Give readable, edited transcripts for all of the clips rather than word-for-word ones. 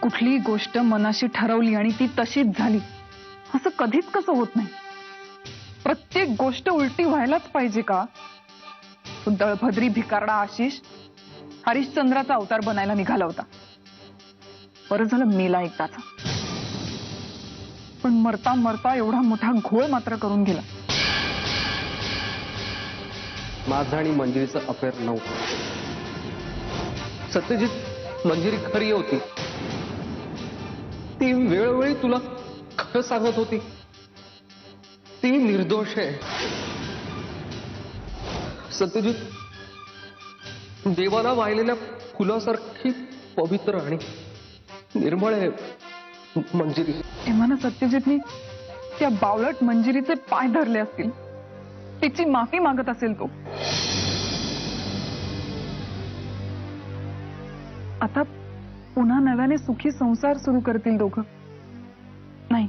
कुठली गोष्ट मनाशी ठरवली आणि ती तशीच झाली असं कधीच कसं होत नाही। प्रत्येक गोष्ट उलटी व्हायलाच पाहिजे का? तो दळभद्री भिकारडा आशिष हरिश्चंद्राचा अवतार बनायला निघाला होता। बरं झालं मेला एकदाचा, पण मरता मरता एवढा मोठा घोळ मात्र करून गेला। माझं आणि मंजिरीचं अफेअर नव्हतं। सत्यजित, मंजिरी खरी होती, ती वेळोवेळी तुला खरं सांगत होती, ती निर्दोष आहे। सत्यजित, देवाला वाहिलेल्या फुलासारखी पवित्र आणि निर्मळ आहे मंजिरी। तेव्हा सत्यजितनी त्या बावलट मंजिरीचे पाय धरले असतील, तिची माफी मागत असेल तो। आता पुन्हा नव्याने सुखी संसार सुरू करतील दोघं। नाही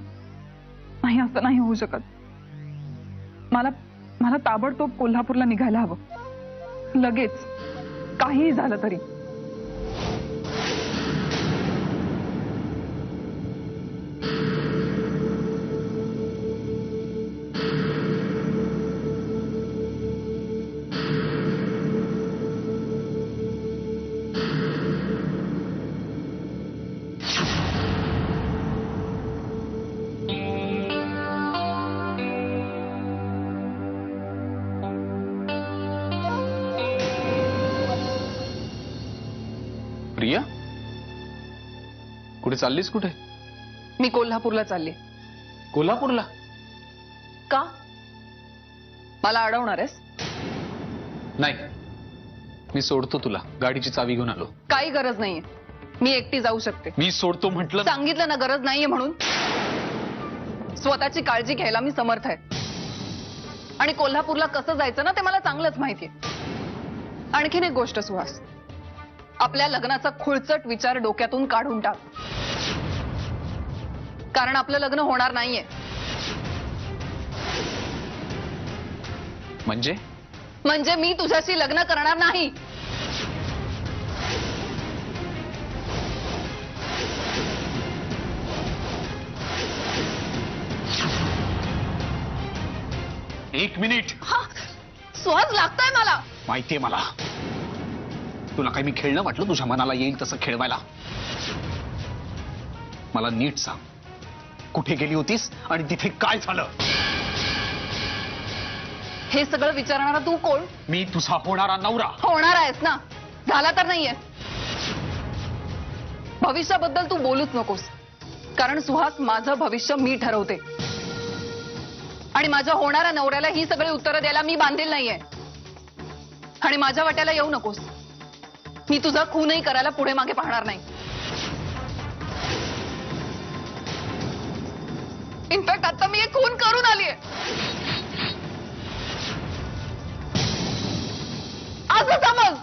नाही, असं नाही होऊ शकत। मला ताबडतोब कोल्हापूरला निघायला हवं, लगेच, काहीही झालं तरी। प्रिया, कुठे चाललीस? कुठे? मी कोल्हापूरला चालले। कोल्हापूरला? का? मला अडवणार आहेस? नाही, मी सोडतो तुला, गाडीची चावी घेऊन आलो। काही गरज नाहीये, मी एकटी जाऊ शकते। मी सोडतो म्हटलं। सांगितलं ना गरज नाहीये म्हणून। स्वतःची काळजी घ्यायला मी समर्थ आहे, आणि कोल्हापूरला कसं जायचं ना ते मला चांगलंच माहितीये। आणखीन एक गोष्ट सुहास, आपल्या लग्नाचा खुळचट विचार डोक्यातून काढून टाक, कारण आपलं लग्न होणार नाहीये। म्हणजे मी तुझ्याशी लग्न करणार नाही। एक मिनिट। हा, सुहास लागतंय मला। माहितीये मला, तुला काही मी खेळणं वाटलं तुझ्या मनाला येईल तसं खेळवायला। मला नीट सांग, कुठे गेली होतीस आणि तिथे काय झालं? हे सगळं विचारणारा तू कोण? मी तुझा होणारा नवरा। होणार आहेस ना, झाला तर नाहीये। भविष्याबद्दल तू बोलूच नकोस, कारण सुहास, माझं भविष्य मी ठरवते, आणि माझ्या होणाऱ्या नवऱ्याला ही सगळी उत्तरं द्यायला मी बांधील नाहीये। आणि माझ्या वाट्याला येऊ नकोस, मी तुझा खूनही करायला पुढे मागे पाहणार नाही। इनफॅक्ट आता मी एक खून करून आलीये। असं समज।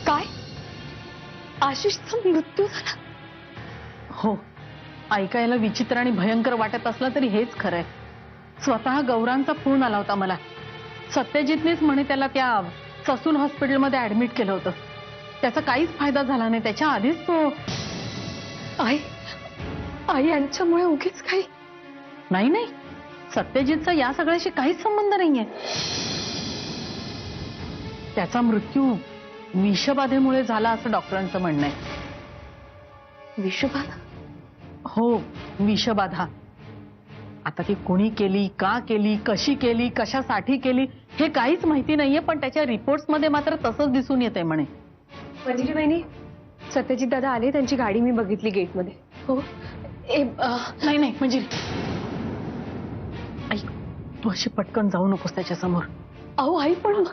काय? आशिषचा मृत्यू झाला? हो, ऐकायला विचित्र आणि भयंकर वाटत असलं तरी हेच खरंय। स्वतः गौरांचा फोन आला होता मला। सत्यजितनेच म्हणे त्याला त्या ससून हॉस्पिटलमध्ये ऍडमिट केलं होतं। त्याचा काहीच फायदा झाला नाही, त्याच्या आधीच तो। आई यांच्यामुळे उगीच काही? नाही नाही, सत्यजितचा या सगळ्याशी काहीच संबंध नाहीये। त्याचा मृत्यू विषबाधेमुळे झाला असं डॉक्टरांचं म्हणणं आहे। विषबाधा? हो, विषबाधा। आता ती कोणी केली, का केली, कशी केली, कशासाठी केली हे काहीच माहिती नाहीये, पण त्याच्या रिपोर्ट्समध्ये मात्र तसंच दिसून येते म्हणे। मंजिरी बहिणी, सत्यजित दादा आले, त्यांची गाडी मी बघितली गेटमध्ये। हो, नाही नाही मंजिरी, आई तू अशी पटकन जाऊ नकोस त्याच्या समोर। अहो आई, पण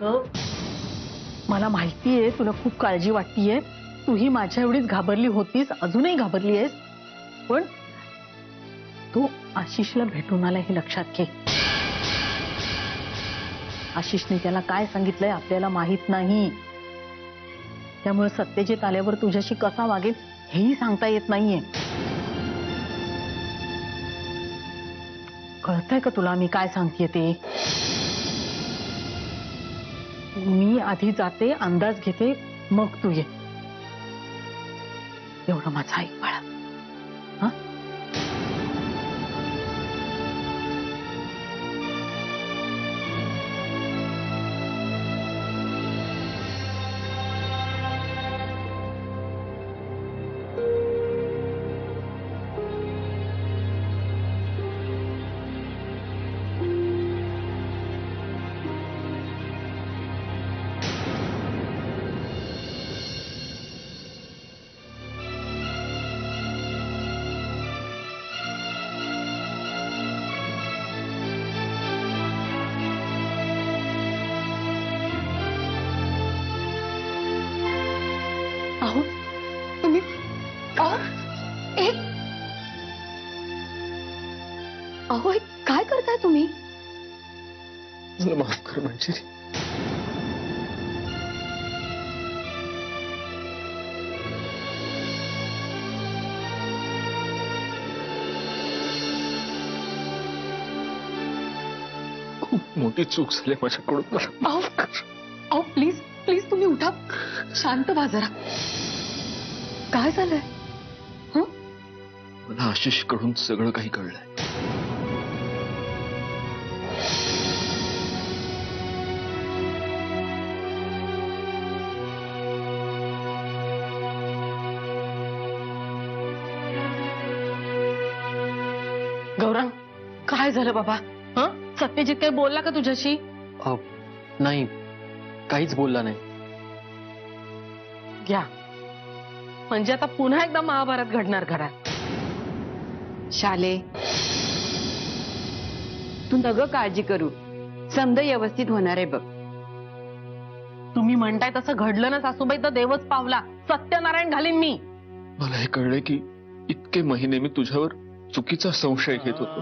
मला माहितीये तुला खूप काळजी वाटतीये, तूही माझ्या एवढीच घाबरली होतीस, अजूनही घाबरली आहेस, पण तू आशिषला भेटून आला हे लक्षात घे। आशिषने त्याला काय सांगितलंय आपल्याला माहित नाही। त्यामुळे सत्यजित आल्यावर तुझ्याशी कसा वागेल हेही सांगता येत नाहीये. कळतंय का तुला मी काय सांगतेय ते? मी आधी जाते, अंदाज घेते, मग तू ये. एवढं माझं ऐक बाळा. हा? अहो तुम्ही अहो एक अहो हे काय करताय तुम्ही? मला माफ कर मंजिरी. खूप मोठी चूक झाली माझ्याकडून. मला माफ कर. अहो प्लीज प्लीज तुम्ही उठा, शांत व्हा जरा. काय झालंय? हं? मला आशिष कडून सगळं काही कळलंय. गौरंग, काय झालं बाबा? हं? सत्यजित काही बोलला का तुझ्याशी? नाही, काहीच बोलला नाही. घ्या, म्हणजे आता पुन्हा एकदा महाभारत घडणार घरात. शाले, तू नग काळजी करू, समद व्यवस्थित होणार आहे बघ. तुम्ही म्हणताय तसं घडलं ना सासूबाई, तर देवच पावला. सत्यनारायण घालीन मी. मला हे कळलंय की इतके महिने मी तुझ्यावर चुकीचा संशय घेत होतो.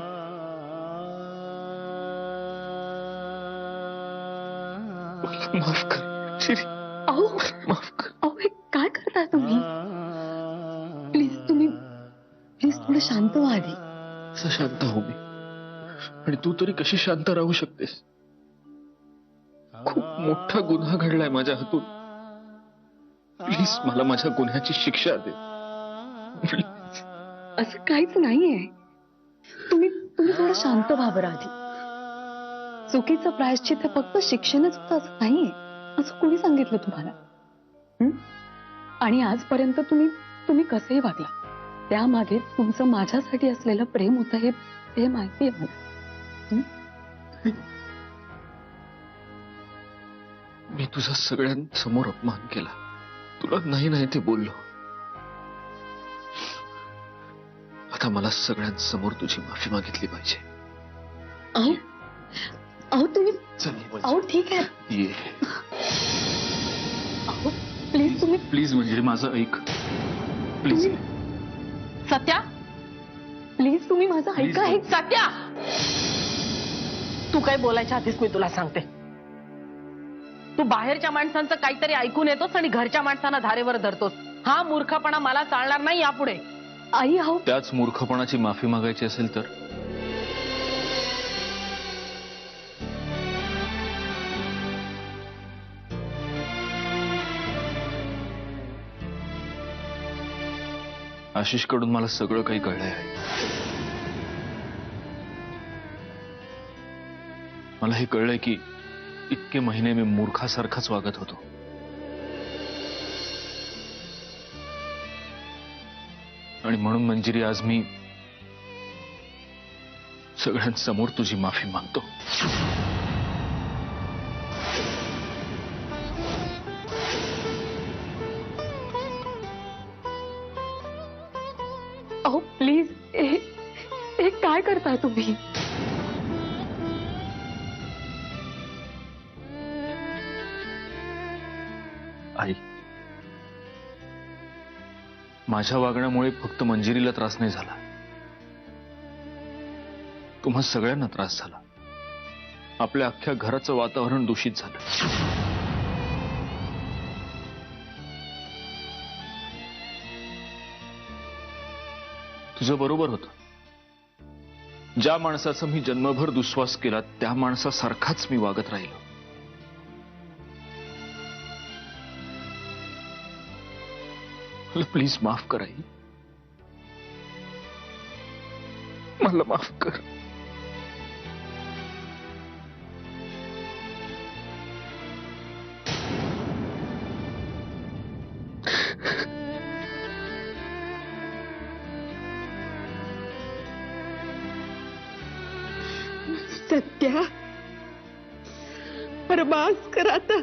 मला माफ कर मंजिरी. अहो माफ कर. अहो हे काय करताय तुम्ही? प्लीज तुम्ही प्लीज थोडं शांत व्हा आधी. असं शांत हो मी, आणि तू तरी कशी शांत राहू शकतेस? खूप मोठा गुन्हा घडलाय माझ्या हातून. प्लीज मला माझ्या गुन्ह्याची शिक्षा दे. प्लीज. असं काहीच नाहीये. तुम्ही तुम्ही थोडं शांत व्हा बरं आधी. चुकीचं प्रायश्चित्त फक्त शिक्षणच होतं असं नाहीये, असं कोणी सांगितलं तुम्हाला? हं? आणि आजपर्यंत तुम्ही कसंही वागला, त्यामागे तुमचं माझ्यासाठी असलेलं प्रेम होतं हे माहिती आहे मला. हं? मी तुझा सगळ्यांसमोर अपमान केला. तुला नाही ते बोललो. आता मला सगळ्यांसमोर तुझी माफी मागितली पाहिजे. अहो अहो तुम्ही चल अहो ठीक आहे. ये. अहो प्लीज तुम्ही प्लीज मंजिरी, माझं ऐक प्लीज. सत्या, प्लीज तुम्ही माझं ऐका. हे सत्या, तू काय बोलायच्या आधीच मी तुला सांगते, तू बाहेरच्या माणसांचं काहीतरी ऐकून येतोस आणि घरच्या माणसांना धारेवर धरतोस. हा मूर्खपणा मला चालणार नाही यापुढे. आई अहो त्याच मूर्खपणाची माफी मागायची असेल तर आशिष कडून मला सगळं काही कळलंय आहे. मला हे कळलंय की इतके महिने मी मूर्खासारखाच वागत होतो. आणि म्हणून मंजिरी, आज मी सगळ्यांसमोर तुझी माफी मागतो. अहो प्लीज हे काय करताय तुम्ही? आई, माझ्या वागण्यामुळे फक्त मंजिरीला त्रास नाही झाला, तुम्हा सगळ्यांना त्रास झाला. आपल्या अख्ख्या घराचं वातावरण दूषित झालं. तुझं बरोबर होतं. ज्या माणसाचा मी जन्मभर दुस्वास केला त्या माणसासारखाच मी वागत राहिलो. मला प्लीज माफ कर आई. मला माफ कर. सत्या बरबास कर आता.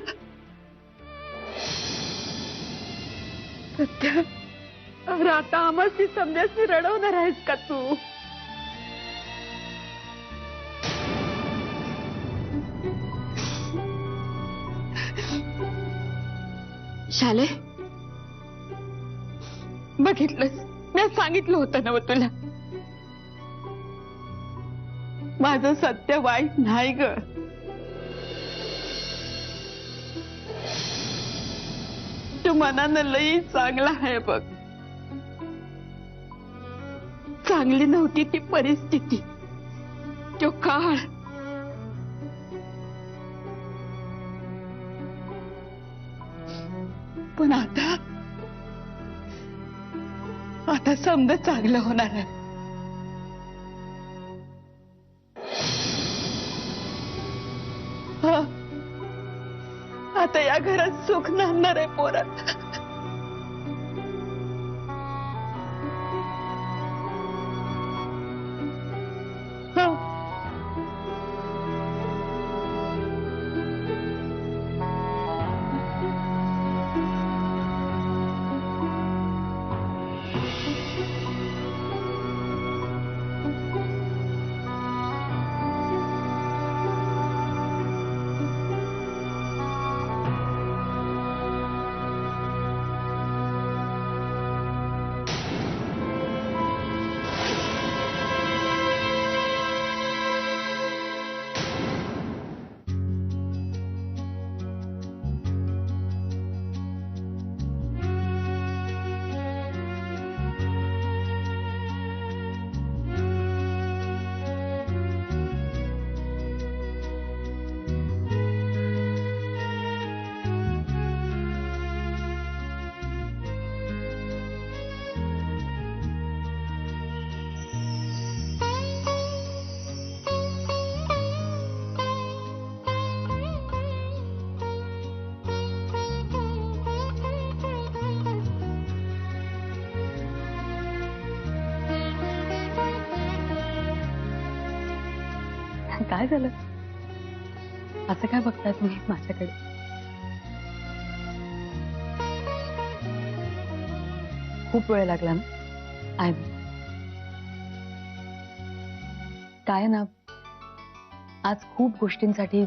सत्या अरे आता आम्हाला समजाच रडवणार आहेस का तू? शाले बघितलंस, मी सांगितलं होतं ना तुला माझं सत्य वाईट नाही ग. तू मनानं लई चांगला आहे बघ. चांगली नव्हती ती परिस्थिती, तो काळ. पण आता समजा चांगलं होणार आहे. आता या घरात सुख नांदणार आहे पोरात. काय झालं? असं काय बघताय तुम्ही माझ्याकडे? खूप वेळ लागला ना? आय काय ना, आज खूप गोष्टींसाठी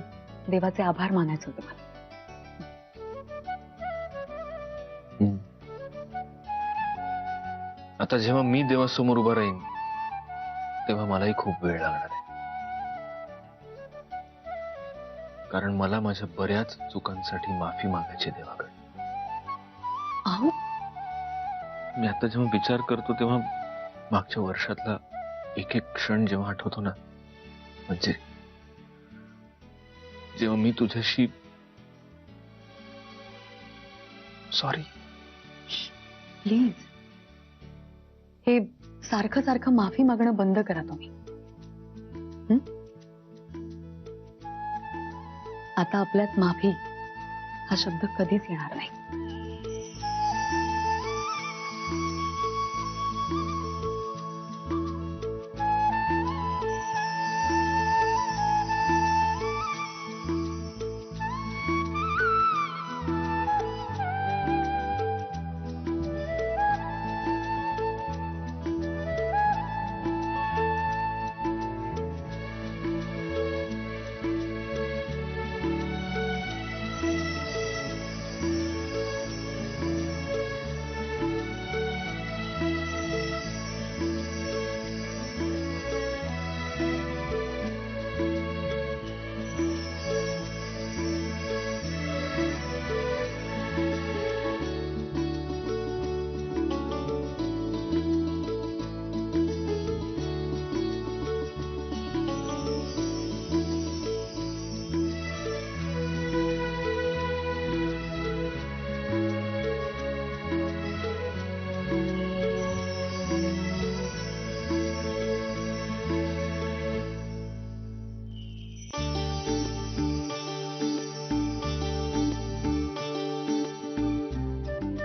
देवाचे आभार मानायचे होते मला. आता जेव्हा मी देवासमोर उभा राहीन तेव्हा मलाही खूप वेळ लागणार आहे. कारण मला माझ्या बऱ्याच चुकांसाठी माफी मागायची देवाकडे. अहो, मी आता जेव्हा विचार करतो तेव्हा मागच्या वर्षातला एक एक क्षण जेव्हा आठवतो ना, म्हणजे जेव्हा मी तुझ्याशी सॉरी. प्लीज हे सारखं सारखं माफी मागणं बंद करा तुम्ही. आता आपल्यात माफी हा शब्द कधीच येणार नाही.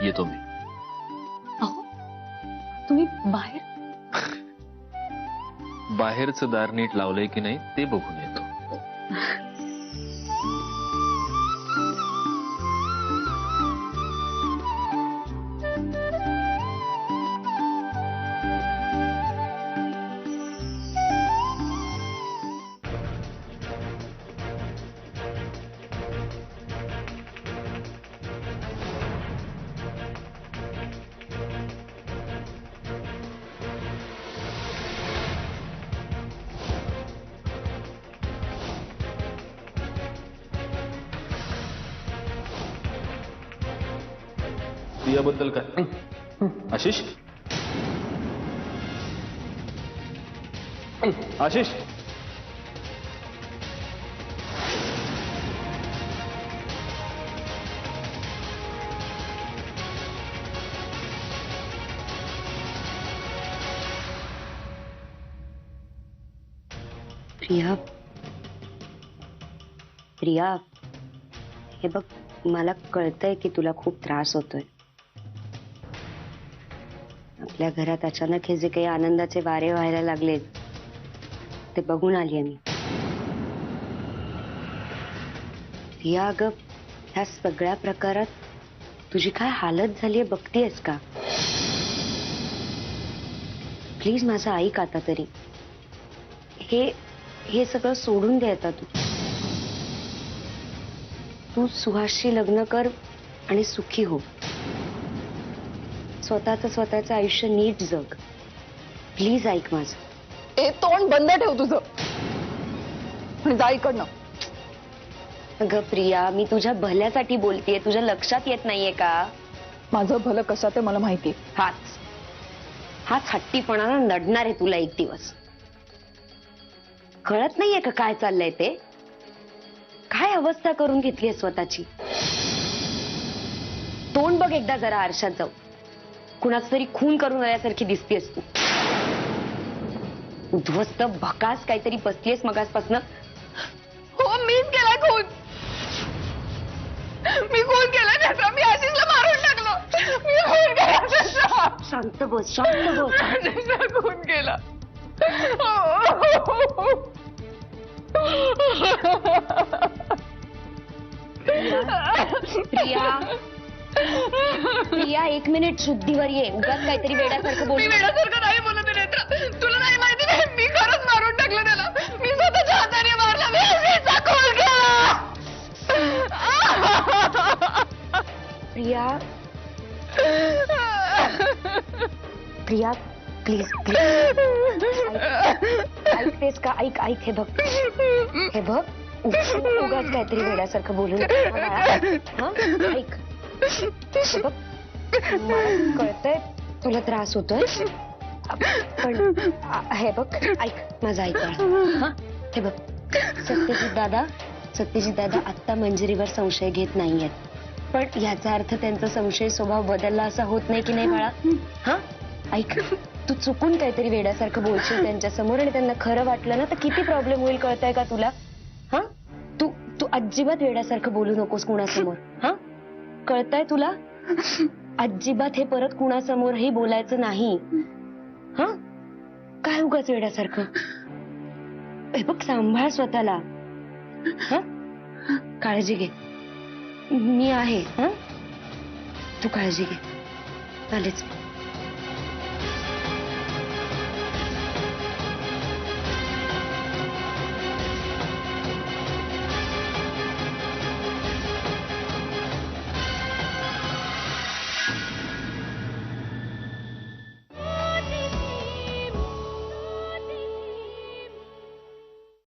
येतो मी. अहो तुम्ही बाहेर बाहेरचं दार नीट लावलंय की नाही ते बघून येतो. याबद्दल काय आशिष? आशिष प्रिया प्रिया हे बघ मला कळतंय की तुला खूप त्रास होतोय. आपल्या घरात अचानक हे जे काही आनंदाचे वारे व्हायला लागले ते बघून आलीये मी. प्रिया अगं ह्या सगळ्या प्रकारात तुझी काय हालत झालीये बघतीयस का? प्लीज माझं ऐक आता तरी. हे सगळं सोडून दे आता. तू सुहासशी लग्न कर आणि सुखी हो. स्वतःचं आयुष्य नीट जग. प्लीज ऐक माझं. ए तोंड बंद ठेव तुझं आणि जा इकडनं. अगं प्रिया मी तुझ्या भल्यासाठी बोलतेय. तुझ्या लक्षात येत नाहीये का? माझं भलं कशात आहे मला माहिती. हाच हट्टीपणाला नडणार आहे तुला एक दिवस. कळत नाहीये का काय चाललंय ते? काय अवस्था करून घेतलीये स्वतःची. तोंड बघ एकदा जरा आरशात जाऊ. कुणाच तरी खून करून आल्यासारखी दिसतेस तू. उद्ध्वस्त भकास काहीतरी बसतीयस मगासपासनं. हो मीच केलाय खून. मी खून केलाय त्याचा. मी आशिषला मारून टाकलं. मी खून केला त्याचा. शांत बस शांत बस. आशिषला खून केला. प्रिया प्रिया एक मिनिट शुद्धीवर ये. उगाच काहीतरी वेड्यासारखं बोल. मी वेड्यासारखं नाही बोलत नेत्रा. तुला नाही माहिती नाही मी खरंच मारून टाकलं त्याला. मी स्वतःच्या हाताने मारला. मी आशिषचा खून केला. प्रिया प्रिया प्लीज प्लीज ऐकतेस का? ऐक ऐक हे बघ उगाच काहीतरी वेड्यासारखं बोलू नका. ऐक हे बघ मला कळतंय तुला त्रास होतोय पण हे बघ ऐक माझं ऐक. हे बघ सत्यजित दादा आत्ता मंजिरीवर संशय घेत नाहीयेत. पण याचा अर्थ त्यांचा संशय स्वभाव बदलला असा होत नाही की नाही बाळा. हा ऐक तू चुकून काहीतरी वेड्यासारखं बोलशील त्यांच्या समोर आणि त्यांना खरं वाटलं ना तर किती प्रॉब्लेम होईल कळतंय का तुला? हा तू अजिबात वेड्यासारखं बोलू नकोस कुणासमोर. हा कळतंय तुला? अजिबात हे परत कुणासमोरही बोलायचं नाही. हा काय उगाच वेड्यासारखं. हे बघ सांभाळ स्वतःला. हा काळजी घे. मी आहे. हा तू काळजी घे. चालेच.